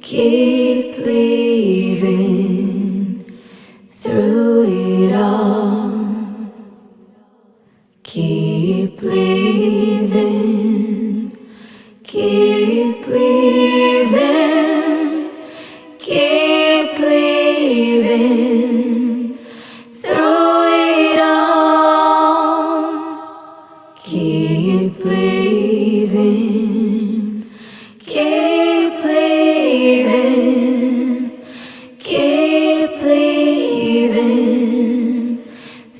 Keep believing through it all. Keep believing, keep believing, keep believing through it all. Keep believing, keep believing, keep believing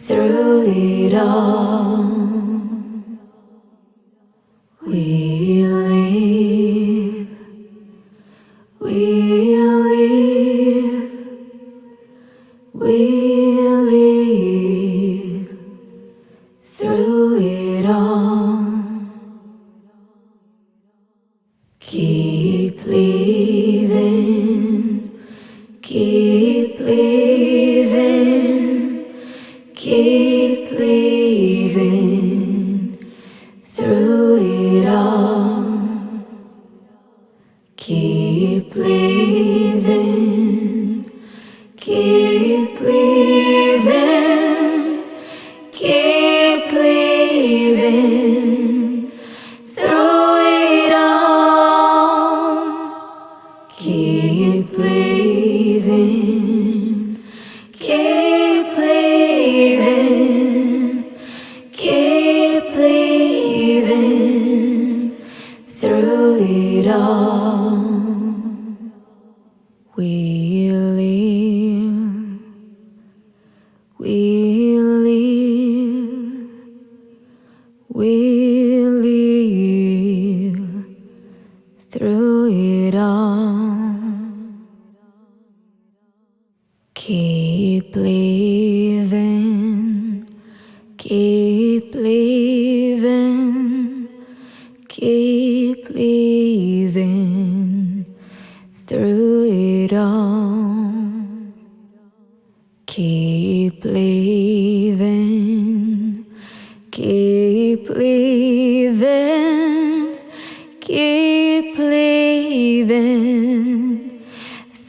through it all. We live, we live, we live through it all. Keep believing, keep believing, keep believing through it all. Keep believing, keep believing, keep believing through it all. Keep believing, keep believing, keep believing through it all. We live, we live, we live through it all. Keep believing, keep believing, keep believing through it all. Keep believing, keep believing, keep believing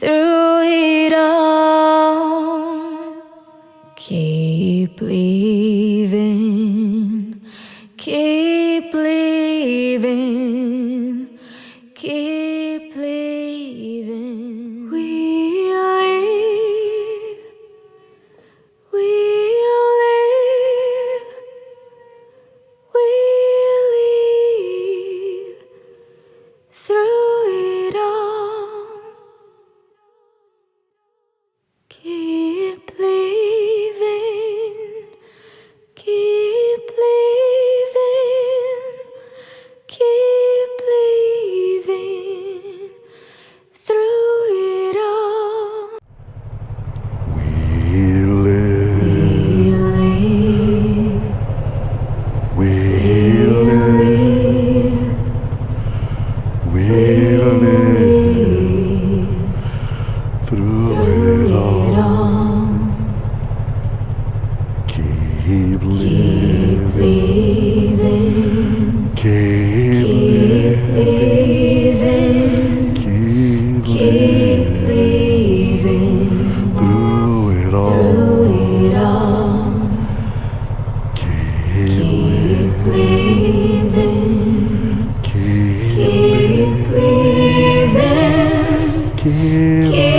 through it all. Keep believing, keep believing, keep believing. We live, we live, we live through it all. Keep believing, keep believing, keep believing through it all. We live, We live, we live, we live through it all. Keep living, keep living, keep living through it all. Keep believing, keep believing, keep